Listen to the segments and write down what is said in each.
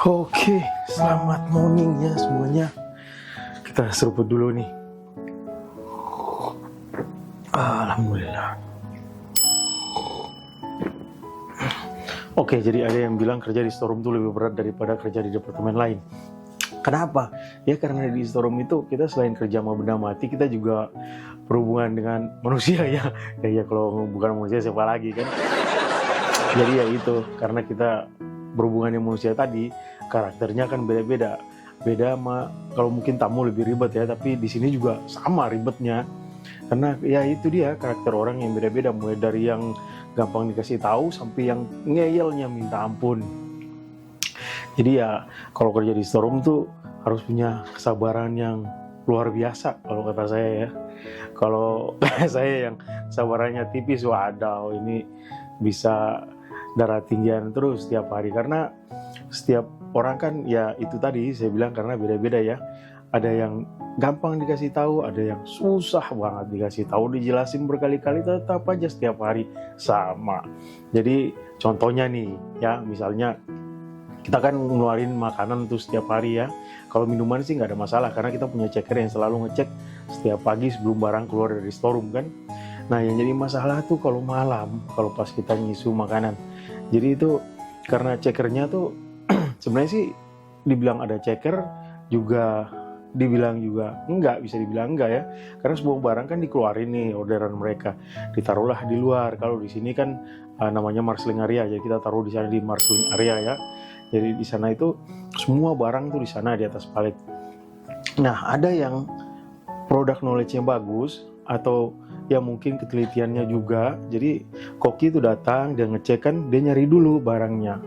Oke, selamat morning ya semuanya. Kita seruput dulu nih. Alhamdulillah. Oke, jadi ada yang bilang kerja di storeroom itu lebih berat daripada kerja di departemen lain. Kenapa? Ya karena di storeroom itu kita selain kerja sama benda mati, kita juga berhubungan dengan manusia ya. Ya kalau bukan manusia siapa lagi kan? Jadi ya itu, karena kita berhubungan dengan manusia tadi, karakternya kan beda-beda. Beda sama kalau mungkin tamu lebih ribet ya, tapi di sini juga sama ribetnya. Karena ya itu dia, karakter orang yang beda-beda, mulai dari yang gampang dikasih tahu sampai yang ngeyelnya minta ampun. Jadi ya kalau kerja di storeroom tuh harus punya kesabaran yang luar biasa kalau kata saya ya. Kalau saya yang kesabarannya tipis, waduh ini bisa darah tinggian terus setiap hari, karena setiap orang kan ya itu tadi saya bilang karena beda-beda ya. Ada yang gampang dikasih tahu, ada yang susah banget dikasih tahu, dijelasin berkali-kali tetap aja setiap hari sama. Jadi contohnya nih ya, misalnya kita kan ngeluarin makanan tuh setiap hari ya. Kalau minuman sih nggak ada masalah karena kita punya checker yang selalu ngecek setiap pagi sebelum barang keluar dari storeroom kan. Nah yang jadi masalah tuh kalau malam, kalau pas kita ngisu makanan. Jadi itu karena checkernya tuh sebenarnya sih dibilang ada checker juga, dibilang juga enggak, bisa dibilang enggak ya. Karena semua barang kan dikeluarin nih orderan mereka, ditaruhlah di luar. Kalau di sini kan namanya marshalling area, jadi kita taruh di sana di marshalling area ya. Jadi di sana itu semua barang tuh di sana di atas palet. Nah ada yang product knowledge-nya bagus atau ya mungkin ketelitiannya juga. Jadi koki itu datang, dia ngecek kan, dia nyari dulu barangnya.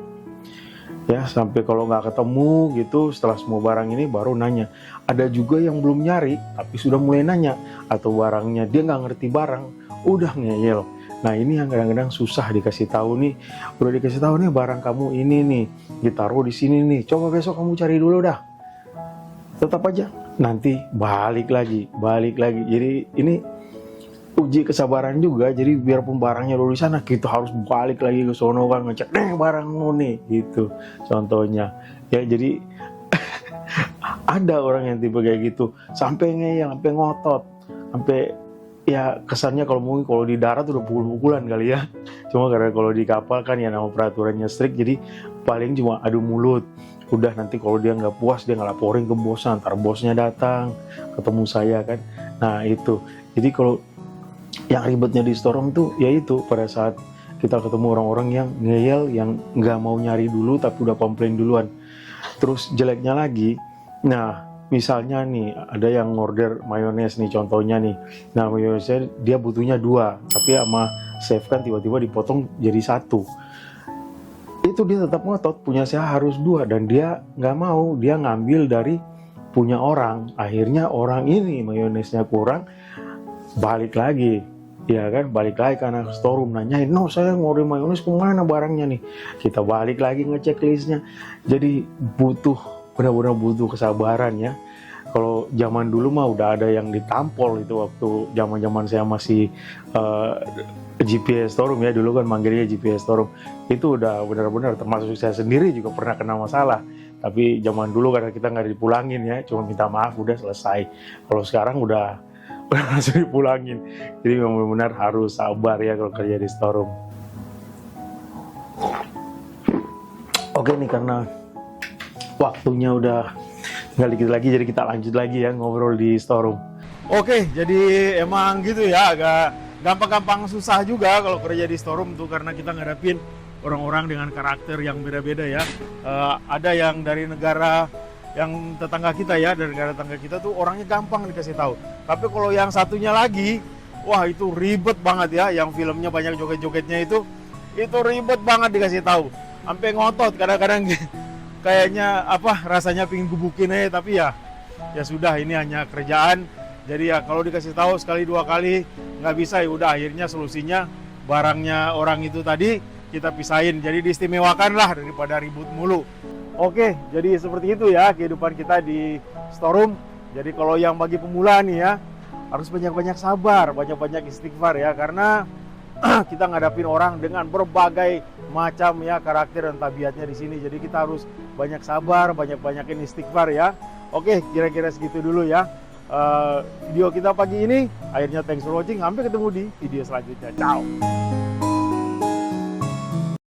Ya sampai kalau nggak ketemu gitu, setelah semua barang ini baru nanya. Ada juga yang belum nyari tapi sudah mulai nanya, atau barangnya dia nggak ngerti barang udah ngeyel. Nah ini yang kadang-kadang susah dikasih tahu nih. Udah dikasih tahu nih barang kamu ini nih ditaruh di sini nih, coba besok kamu cari dulu dah. Tetap aja nanti balik lagi. Jadi ini uji kesabaran juga. Jadi biarpun barangnya dulu di sana, kita harus balik lagi ke sono kan, ngecek barangmu nih gitu contohnya ya. Jadi ada orang yang tipe kayak gitu, sampai ngeyel, sampai ngotot, sampai ya kesannya kalau mungkin kalau di darat udah pukul-pukulan kali ya. Cuma karena kalau di kapal kan ya nama peraturannya strict, jadi paling cuma adu mulut. Udah nanti kalau dia nggak puas dia ngelaporin ke bosnya, ntar bosnya datang ketemu saya kan. Nah itu, jadi kalau yang ribetnya di storeroom tuh ya itu pada saat kita ketemu orang-orang yang ngeyel, yang nggak mau nyari dulu tapi udah komplain duluan. Terus jeleknya lagi, nah misalnya nih ada yang order mayones nih contohnya nih. Nah mayonesnya dia butuhnya 2, tapi sama chef kan tiba-tiba dipotong jadi 1. Itu dia tetap ngotot punya saya harus 2 dan dia nggak mau, dia ngambil dari punya orang. Akhirnya orang ini mayonesnya kurang, balik lagi ya kan, balik lagi ke anak storeroom nanyain, no saya ngorder mayones kemana barangnya nih. Kita balik lagi ngecek listnya. Jadi benar-benar butuh kesabaran ya. Kalau zaman dulu mah udah ada yang ditampol itu waktu zaman saya masih GPS storeroom ya, dulu kan manggilnya GPS storeroom. Itu udah benar-benar, termasuk saya sendiri juga pernah kena masalah. Tapi zaman dulu karena kita nggak dipulangin ya, cuma minta maaf udah selesai. Kalau sekarang udah langsung dipulangin. Jadi memang benar-benar harus sabar ya kalau kerja di storeroom. Oke nih, karena waktunya udah nggak dikit lagi, jadi kita lanjut lagi ya ngobrol di storeroom. Oke, jadi emang gitu ya, agak gampang-gampang susah juga kalau kerja di storeroom tuh, karena kita ngadapin orang-orang dengan karakter yang beda-beda ya. Ada yang dari negara yang tetangga kita ya, dari negara tetangga kita tuh orangnya gampang dikasih tahu. Tapi kalau yang satunya lagi, wah itu ribet banget ya, yang filmnya banyak joget-jogetnya itu ribet banget dikasih tahu. Sampai ngotot kadang-kadang kayaknya rasanya pingin gebukin aja, tapi ya sudah, ini hanya kerjaan. Jadi ya kalau dikasih tahu sekali 2 kali nggak bisa, ya udah akhirnya solusinya barangnya orang itu tadi kita pisahin. Jadi diistimewakan lah daripada ribut mulu. Oke, jadi seperti itu ya kehidupan kita di storeroom. Jadi kalau yang bagi pemula nih ya, harus banyak-banyak sabar, banyak-banyak istighfar ya, karena kita ngadapin orang dengan berbagai macam ya karakter dan tabiatnya di sini. Jadi kita harus banyak sabar, banyakin istighfar ya. Oke, kira-kira segitu dulu ya. Video kita pagi ini. Akhirnya thanks for watching. Sampai ketemu di video selanjutnya. Ciao.